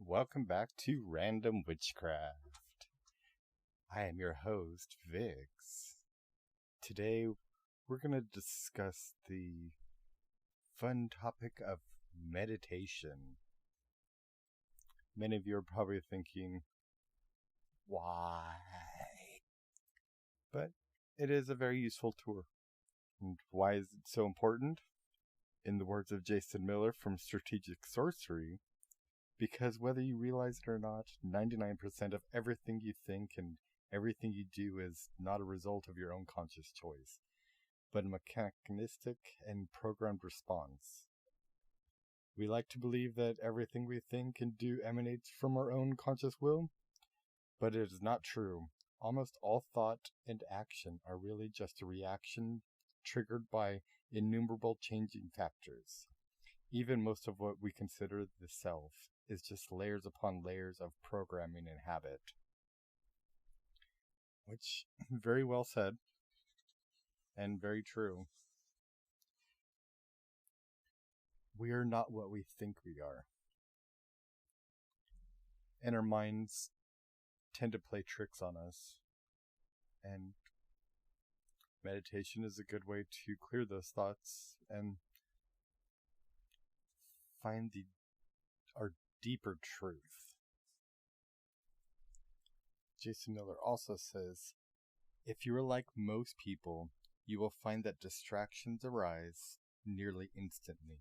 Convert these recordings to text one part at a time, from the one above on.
welcome back to Random Witchcraft. I am your host, Vix. Today, we're going to discuss the fun topic of meditation. Many of you are probably thinking, why? But it is a very useful tool. And why is it so important? In the words of Jason Miller from Strategic Sorcery, because whether you realize it or not, 99% of everything you think and everything you do is not a result of your own conscious choice, but a mechanistic and programmed response. We like to believe that everything we think and do emanates from our own conscious will, but it is not true. Almost all thought and action are really just a reaction triggered by innumerable changing factors. Even most of what we consider the self is just layers upon layers of programming and habit. Which, very well said, and very true. We are not what we think we are. And our minds tend to play tricks on us. And meditation is a good way to clear those thoughts and find our deeper truth. Jason Miller also says, if you are like most people, you will find that distractions arise nearly instantly.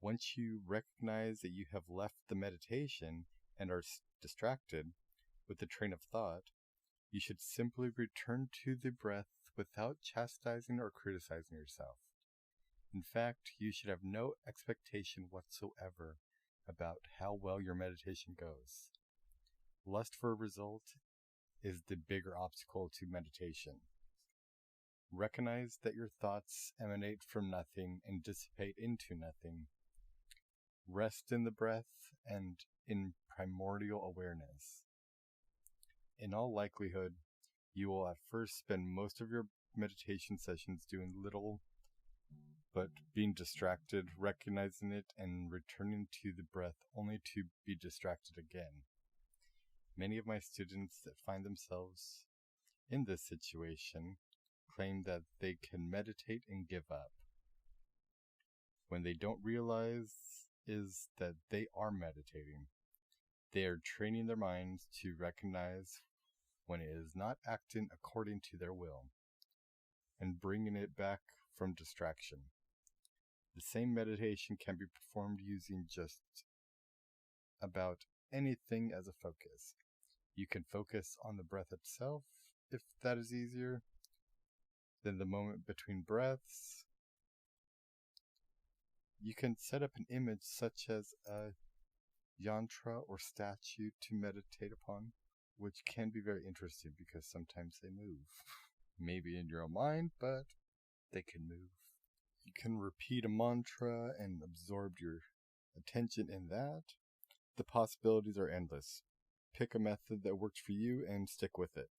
Once you recognize that you have left the meditation and are distracted with the train of thought, you should simply return to the breath without chastising or criticizing yourself. In fact, you should have no expectation whatsoever about how well your meditation goes. Lust for a result is the bigger obstacle to meditation. Recognize that your thoughts emanate from nothing and dissipate into nothing. Rest in the breath and in primordial awareness. In all likelihood, you will at first spend most of your meditation sessions doing little but being distracted, recognizing it, and returning to the breath only to be distracted again. Many of my students that find themselves in this situation claim that they can meditate and give up. When they don't realize is that they are meditating. They are training their minds to recognize when it is not acting according to their will, and bringing it back from distraction. The same meditation can be performed using just about anything as a focus. You can focus on the breath itself, if that is easier, then the moment between breaths. You can set up an image such as a yantra or statue to meditate upon, which can be very interesting because sometimes they move. Maybe in your own mind, but they can move. You can repeat a mantra and absorb your attention in that. The possibilities are endless. Pick a method that works for you and stick with it.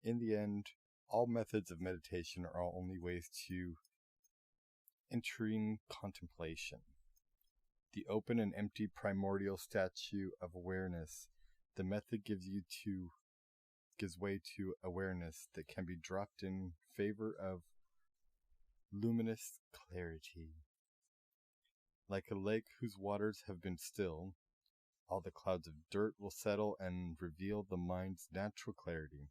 In the end, all methods of meditation are only ways to entering contemplation. The open and empty primordial statue of awareness, the method gives way to awareness that can be dropped in favor of luminous clarity. Like a lake whose waters have been still, all the clouds of dirt will settle and reveal the mind's natural clarity.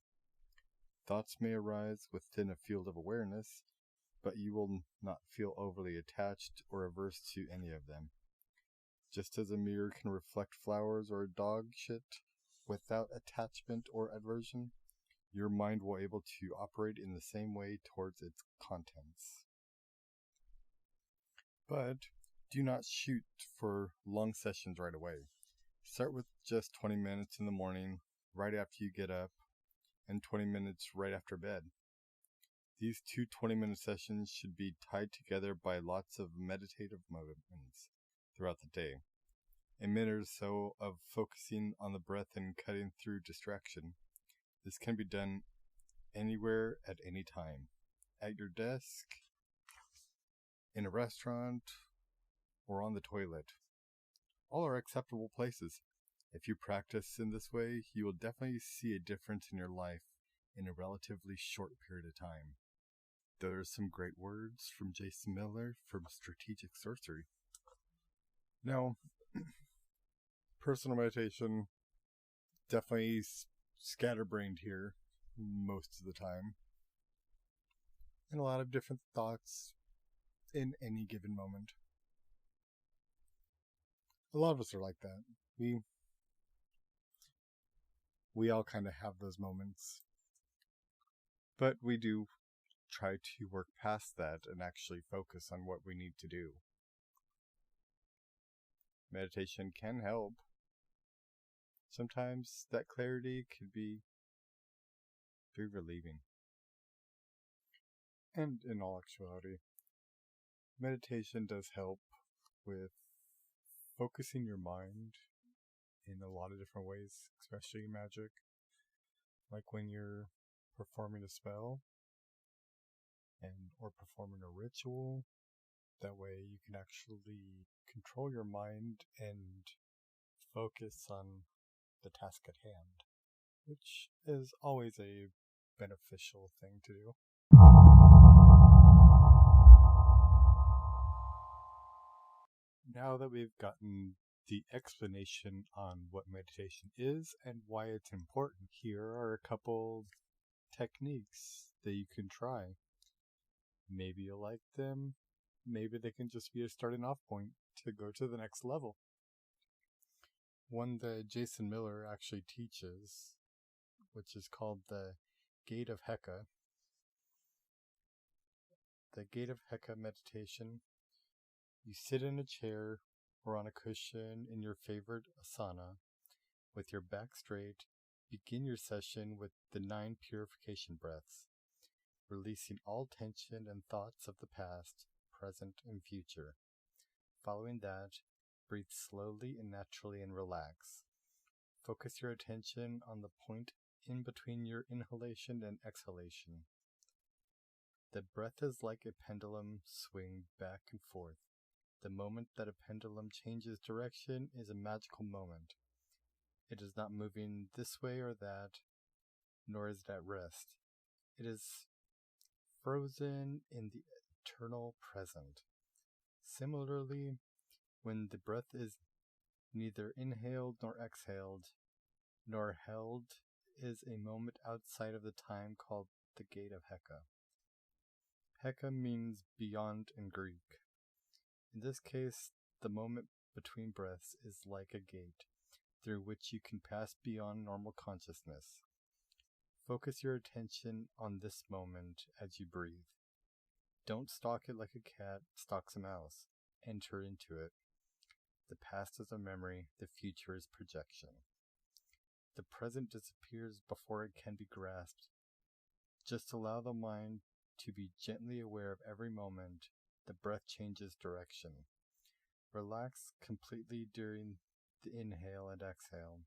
Thoughts may arise within a field of awareness, but you will not feel overly attached or averse to any of them. Just as a mirror can reflect flowers or dog shit without attachment or aversion, your mind will be able to operate in the same way towards its contents. But do not shoot for long sessions right away. Start with just 20 minutes in the morning, right after you get up, and 20 minutes right after bed. These two 20-minute sessions should be tied together by lots of meditative moments throughout the day. A minute or so of focusing on the breath and cutting through distraction. This can be done anywhere at any time. At your desk, in a restaurant, or on the toilet. all are acceptable places. If you practice in this way, you will definitely see a difference in your life in a relatively short period of time. There are some great words from Jason Miller from Strategic Sorcery. Now, personal meditation, definitely scatterbrained here most of the time. And a lot of different thoughts in any given moment. A lot of us are like that. We all kind of have those moments. But we do try to work past that and actually focus on what we need to do. Meditation can help. Sometimes that clarity can be very relieving. And in all actuality, meditation does help with focusing your mind in a lot of different ways, especially in magic. Like when you're performing a spell or performing a ritual. That way you can actually control your mind and focus on the task at hand, which is always a beneficial thing to do. Now that we've gotten the explanation on what meditation is and why it's important, here are a couple techniques that you can try. Maybe you'll like them. Maybe they can just be a starting off point to go to the next level. One that Jason Miller actually teaches, which is called the Gate of Heka. The Gate of Heka meditation. You sit in a chair or on a cushion in your favorite asana with your back straight. Begin your session with the 9 purification breaths, releasing all tension and thoughts of the past, present, and future. Following that, breathe slowly and naturally and relax. Focus your attention on the point in between your inhalation and exhalation. The breath is like a pendulum swing back and forth. The moment that a pendulum changes direction is a magical moment. It is not moving this way or that, nor is it at rest. It is frozen in the eternal present. Similarly, when the breath is neither inhaled nor exhaled, nor held, is a moment outside of the time called the Gate of Heka. Heka means beyond in Greek. In this case, the moment between breaths is like a gate, through which you can pass beyond normal consciousness. Focus your attention on this moment as you breathe. Don't stalk it like a cat stalks a mouse. Enter into it. The past is a memory, the future is projection. The present disappears before it can be grasped. Just allow the mind to be gently aware of every moment. The breath changes direction. Relax completely during the inhale and exhale.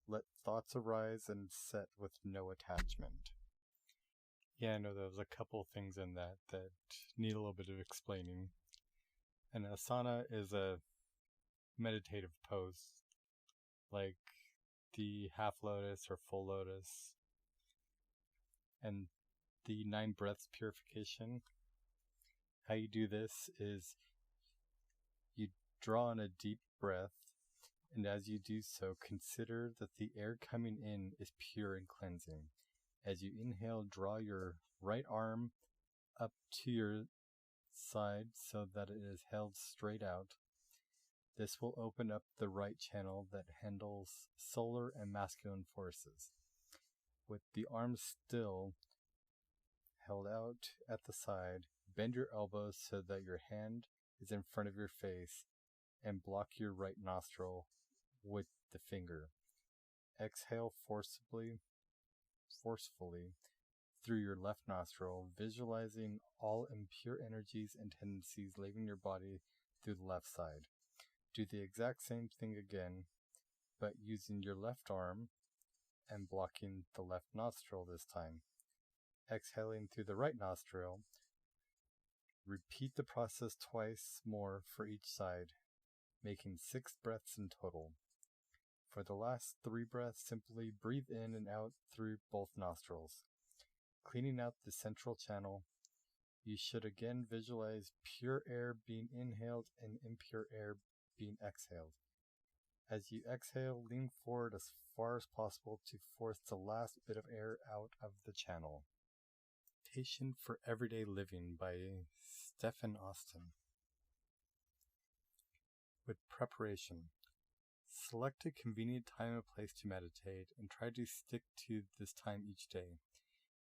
Let thoughts arise and set with no attachment. Yeah, I know there's a couple things in that need a little bit of explaining. An asana is a meditative pose, like the half lotus or full lotus. And the 9 breaths purification, how you do this is you draw in a deep breath, and as you do so, consider that the air coming in is pure and cleansing. As you inhale, draw your right arm up to your side so that it is held straight out. This will open up the right channel that handles solar and masculine forces. With the arms still held out at the side, bend your elbows so that your hand is in front of your face and block your right nostril with the finger. Exhale forcefully through your left nostril, visualizing all impure energies and tendencies leaving your body through the left side. Do the exact same thing again, but using your left arm and blocking the left nostril this time. Exhaling through the right nostril. Repeat the process twice more for each side. making 6 breaths in total. For the last 3 breaths, simply breathe in and out through both nostrils, cleaning out the central channel. You should again visualize pure air being inhaled and impure air being exhaled. As you exhale, lean forward as far as possible to force the last bit of air out of the channel. Meditation for Everyday Living by Stephen Austin. With preparation, select a convenient time and place to meditate and try to stick to this time each day,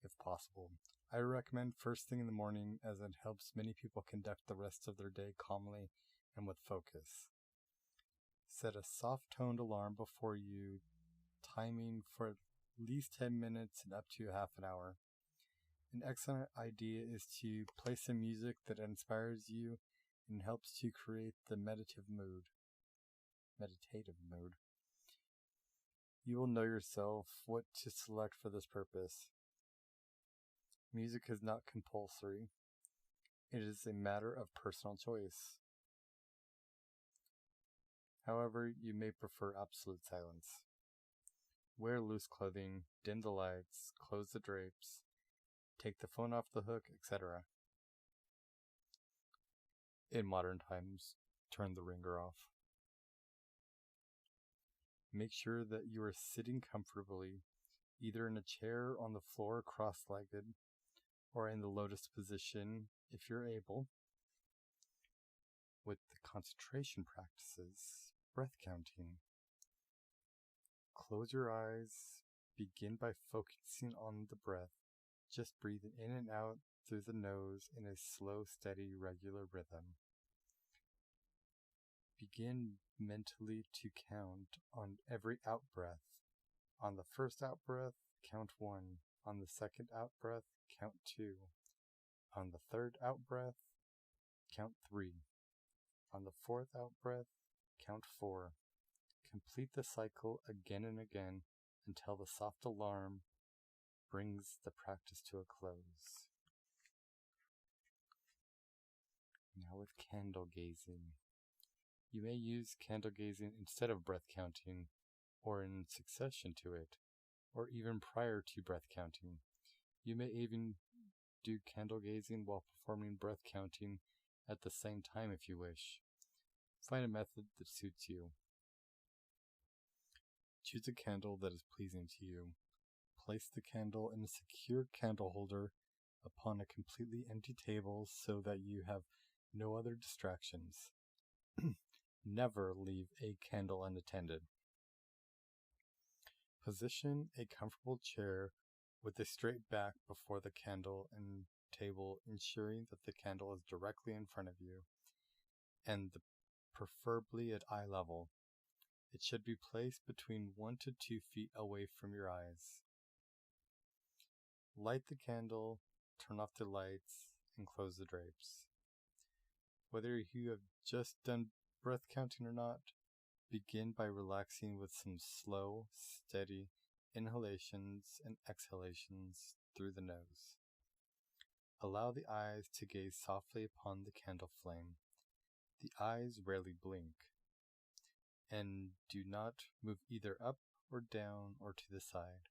if possible. I recommend first thing in the morning as it helps many people conduct the rest of their day calmly and with focus. Set a soft-toned alarm before you, timing for at least 10 minutes and up to half an hour. An excellent idea is to play some music that inspires you and helps to create the meditative mood. You will know yourself what to select for this purpose. Music is not compulsory. It is a matter of personal choice. However, you may prefer absolute silence. Wear loose clothing, dim the lights, close the drapes, take the phone off the hook, etc. In modern times, turn the ringer off. Make sure that you are sitting comfortably, either in a chair on the floor cross-legged, or in the lotus position if you're able. With the concentration practices, breath counting. Close your eyes, begin by focusing on the breath, just breathing in and out through the nose in a slow, steady, regular rhythm. Begin mentally to count on every out-breath. On the first out-breath, count 1. On the second out-breath, count 2. On the third out-breath, count 3. On the fourth out-breath, count 4. Complete the cycle again and again until the soft alarm brings the practice to a close. Now with candle gazing. You may use candle gazing instead of breath counting, or in succession to it, or even prior to breath counting. You may even do candle gazing while performing breath counting at the same time if you wish. Find a method that suits you. Choose a candle that is pleasing to you. Place the candle in a secure candle holder upon a completely empty table so that you have no other distractions. Never leave a candle unattended. Position a comfortable chair with a straight back before the candle and table, ensuring that the candle is directly in front of you and preferably at eye level. It should be placed between 1 to 2 feet away from your eyes. Light the candle, turn off the lights, and close the drapes. Whether you have just done breath counting or not, begin by relaxing with some slow, steady inhalations and exhalations through the nose. Allow the eyes to gaze softly upon the candle flame. The eyes rarely blink, and do not move either up or down or to the side.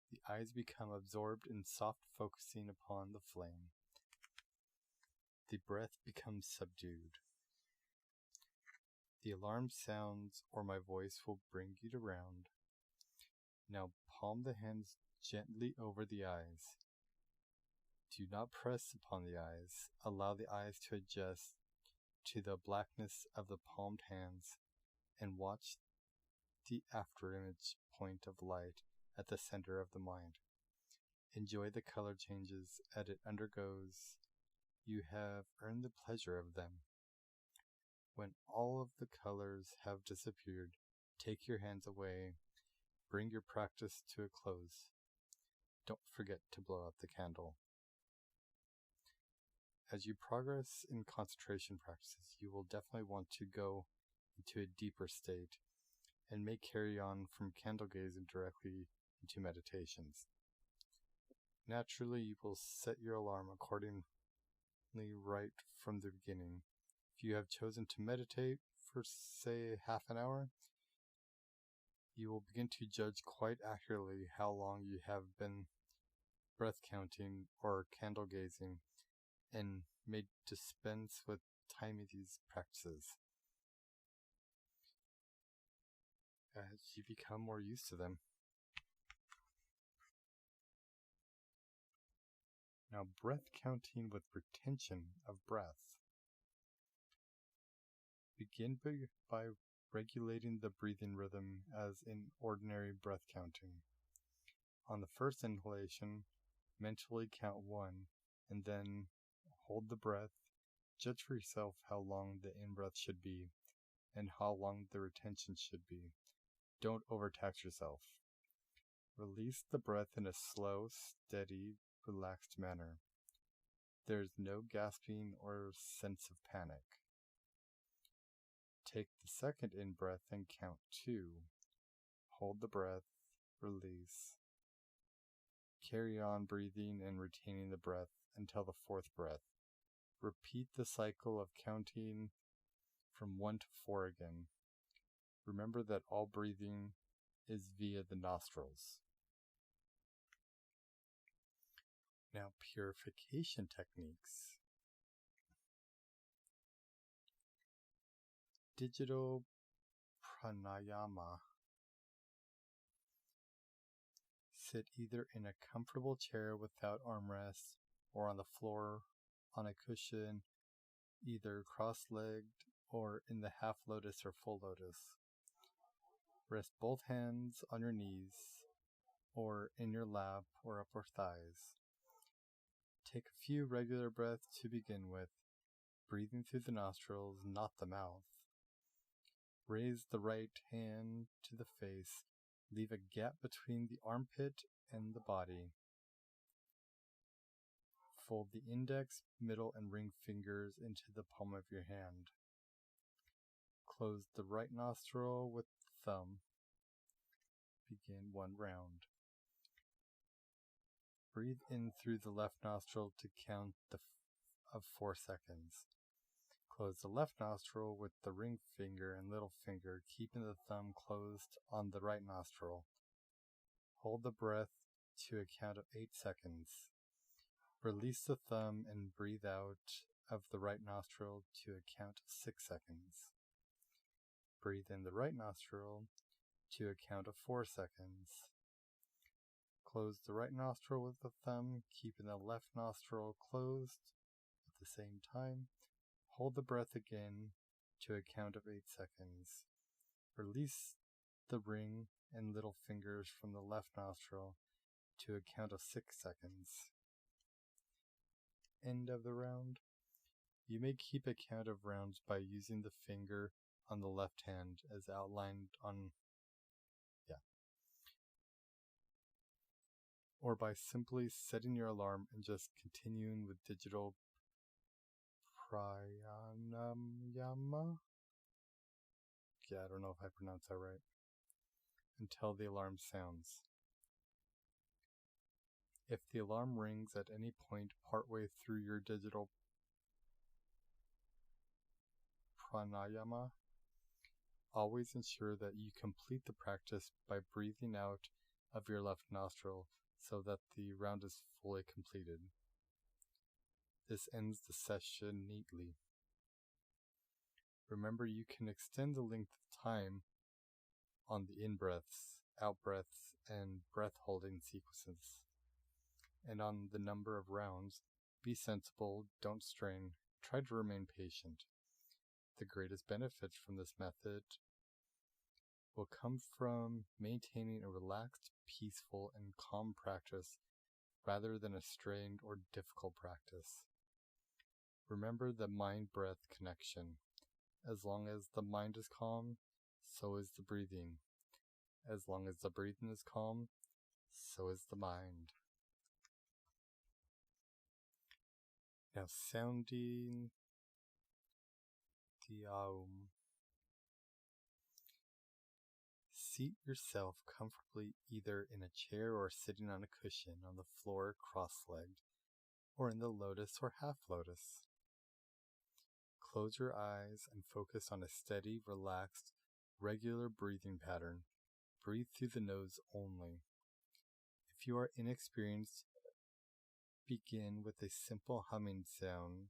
The eyes become absorbed in soft focusing upon the flame. The breath becomes subdued. The alarm sounds or my voice will bring you around. Now palm the hands gently over the eyes. Do not press upon the eyes. Allow the eyes to adjust to the blackness of the palmed hands and watch the afterimage point of light at the center of the mind. Enjoy the color changes as it undergoes. You have earned the pleasure of them. When all of the colors have disappeared, take your hands away. Bring your practice to a close. Don't forget to blow out the candle. As you progress in concentration practices, you will definitely want to go into a deeper state and may carry on from candle gazing directly into meditations. Naturally, you will set your alarm accordingly right from the beginning. If you have chosen to meditate for, say, half an hour, you will begin to judge quite accurately how long you have been breath counting or candle gazing, and may dispense with timing these practices as you become more used to them. Now, breath counting with retention of breath. Begin by regulating the breathing rhythm as in ordinary breath counting. On the first inhalation, mentally count 1, and then hold the breath. Judge for yourself how long the in-breath should be, and how long the retention should be. Don't overtax yourself. Release the breath in a slow, steady, relaxed manner. There is no gasping or sense of panic. Take the second in-breath and count 2. Hold the breath, release. Carry on breathing and retaining the breath until the 4th breath. Repeat the cycle of counting from 1 to 4 again. Remember that all breathing is via the nostrils. Now, purification techniques. Digital pranayama. Sit either in a comfortable chair without armrests or on the floor on a cushion, either cross-legged or in the half lotus or full lotus. Rest both hands on your knees or in your lap or upper thighs. Take a few regular breaths to begin with, breathing through the nostrils, not the mouth. Raise the right hand to the face. Leave a gap between the armpit and the body. Fold the index, middle, and ring fingers into the palm of your hand. Close the right nostril with the thumb. Begin 1 round. Breathe in through the left nostril to count of 4 seconds. Close the left nostril with the ring finger and little finger, keeping the thumb closed on the right nostril. Hold the breath to a count of 8 seconds. Release the thumb and breathe out of the right nostril to a count of 6 seconds. Breathe in the right nostril to a count of 4 seconds. Close the right nostril with the thumb, keeping the left nostril closed at the same time. Hold the breath again to a count of 8 seconds. Release the ring and little fingers from the left nostril to a count of 6 seconds. End of the round. You may keep a count of rounds by using the finger on the left hand as outlined on, or by simply setting your alarm and just continuing with digital pranayama. I don't know if I pronounced that right. Until the alarm sounds. If the alarm rings at any point partway through your digital pranayama, always ensure that you complete the practice by breathing out of your left nostril so that the round is fully completed. This ends the session neatly. Remember, you can extend the length of time on the in-breaths, out-breaths, and breath-holding sequences. And on the number of rounds, be sensible, don't strain, try to remain patient. The greatest benefits from this method will come from maintaining a relaxed, peaceful, and calm practice rather than a strained or difficult practice. Remember the mind-breath connection. As long as the mind is calm, so is the breathing. As long as the breathing is calm, so is the mind. Now sounding the Aum. Seat yourself comfortably either in a chair or sitting on a cushion on the floor cross-legged, or in the lotus or half lotus. close your eyes and focus on a steady, relaxed, regular breathing pattern. Breathe through the nose only. If you are inexperienced, begin with a simple humming sound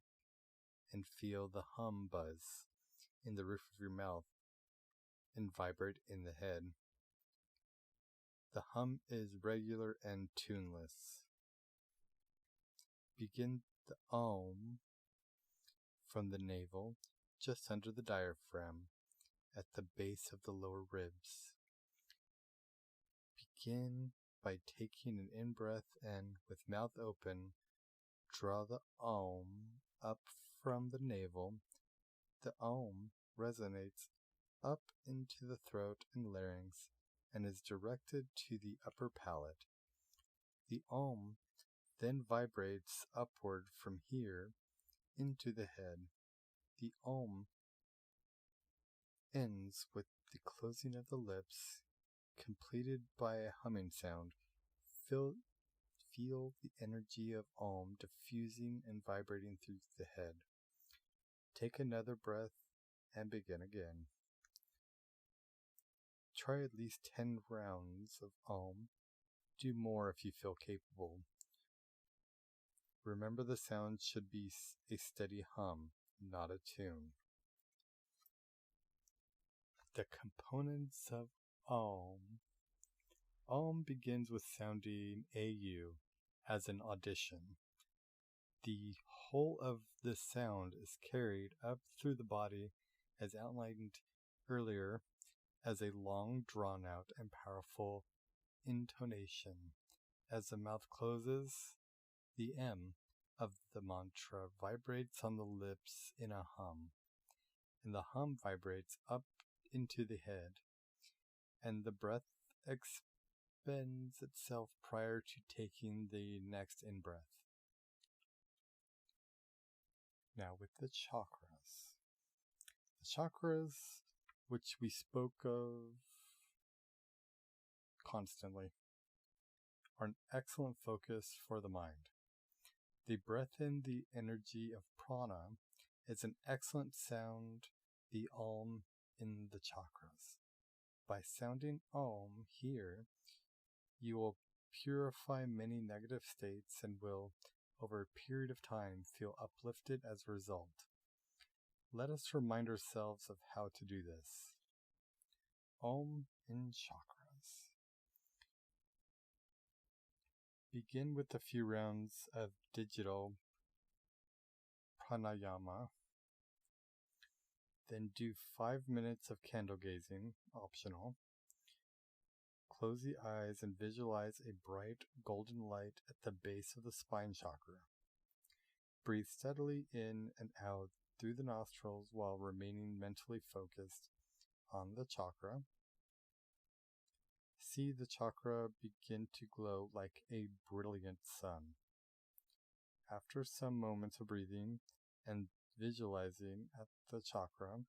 and feel the hum buzz in the roof of your mouth and vibrate in the head. The hum is regular and tuneless. Begin the Om from the navel, just under the diaphragm, at the base of the lower ribs. Begin by taking an in-breath and, with mouth open, draw the Om up from the navel. The Om resonates up into the throat and larynx and is directed to the upper palate. The Om then vibrates upward from here into the head. The Om ends with the closing of the lips, completed by a humming sound. Feel the energy of Om diffusing and vibrating through the head. Take another breath and begin again. Try at least 10 rounds of Om. Do more if you feel capable. Remember, the sound should be a steady hum, not a tune. The components of Om. Om begins with sounding AU as an audition. The whole of this sound is carried up through the body as outlined earlier as a long, drawn-out, and powerful intonation. As the mouth closes, the M of the mantra vibrates on the lips in a hum, and the hum vibrates up into the head, and the breath expends itself prior to taking the next in-breath. Now with the chakras. The chakras, which we spoke of constantly, are an excellent focus for the mind. They breath in the energy of prana. Is an excellent sound, the Om in the chakras. By sounding Om here, you will purify many negative states and will, over a period of time, feel uplifted as a result. Let us remind ourselves of how to do this. Om in chakras. Begin with a few rounds of digital pranayama. Then do 5 minutes of candle gazing, optional. Close the eyes and visualize a bright golden light at the base of the spine chakra. Breathe steadily in and out through the nostrils while remaining mentally focused on the chakra. See the chakra begin to glow like a brilliant sun. After some moments of breathing and visualizing at the chakra,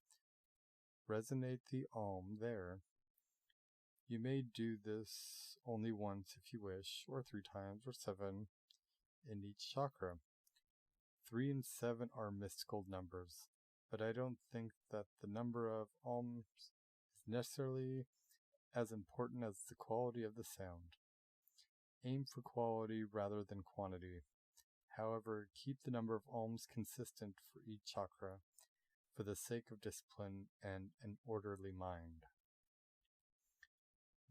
resonate the Om there. You may do this only once if you wish, or 3 times, or 7 in each chakra. 3 and 7 are mystical numbers, but I don't think that the number of Oms is necessarily as important as the quality of the sound. Aim for quality rather than quantity. However, keep the number of Oms consistent for each chakra for the sake of discipline and an orderly mind.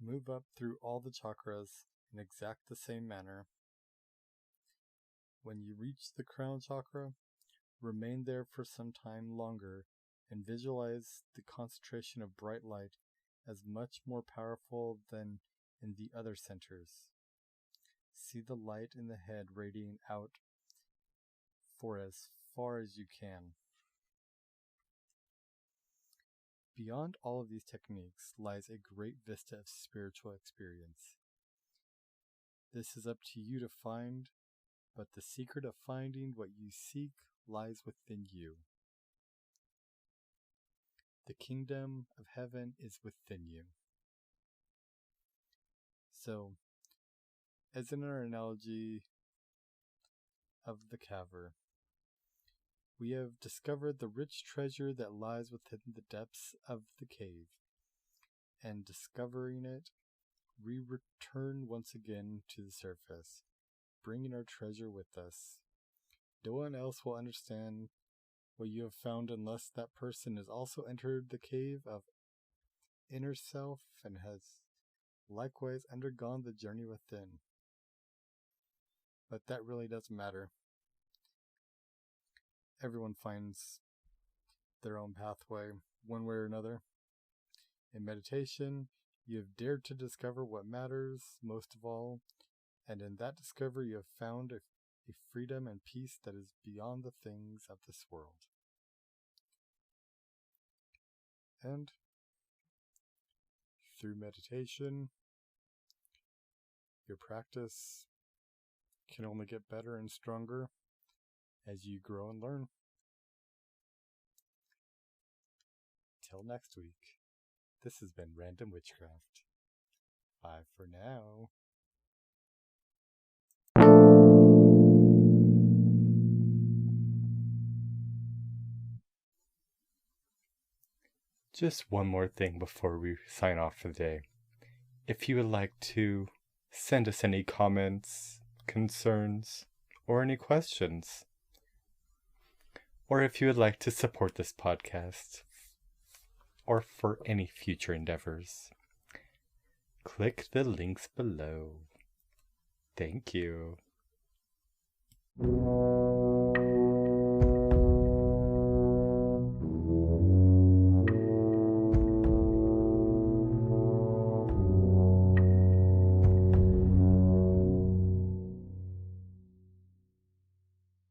Move up through all the chakras in exact the same manner. When you reach the crown chakra, remain there for some time longer and visualize the concentration of bright light as much more powerful than in the other centers. See the light in the head radiating out for as far as you can. Beyond all of these techniques lies a great vista of spiritual experience. This is up to you to find, but the secret of finding what you seek lies within you. The kingdom of heaven is within you. So, as in our analogy of the caver, We have discovered the rich treasure that lies within the depths of the cave, and discovering it, we return once again to the surface, bringing our treasure with us. No one else will understand what you have found unless that person has also entered the cave of inner self and has likewise undergone the journey within. But that really doesn't matter. Everyone finds their own pathway, one way or another. In meditation, you have dared to discover what matters most of all, and in that discovery you have found a freedom and peace that is beyond the things of this world. And through meditation, your practice can only get better and stronger as you grow and learn. Till next week, this has been Random Witchcraft. Bye for now. Just one more thing before we sign off for the day. If you would like to send us any comments, concerns, or any questions, or if you would like to support this podcast, or for any future endeavors, click the links below. Thank you.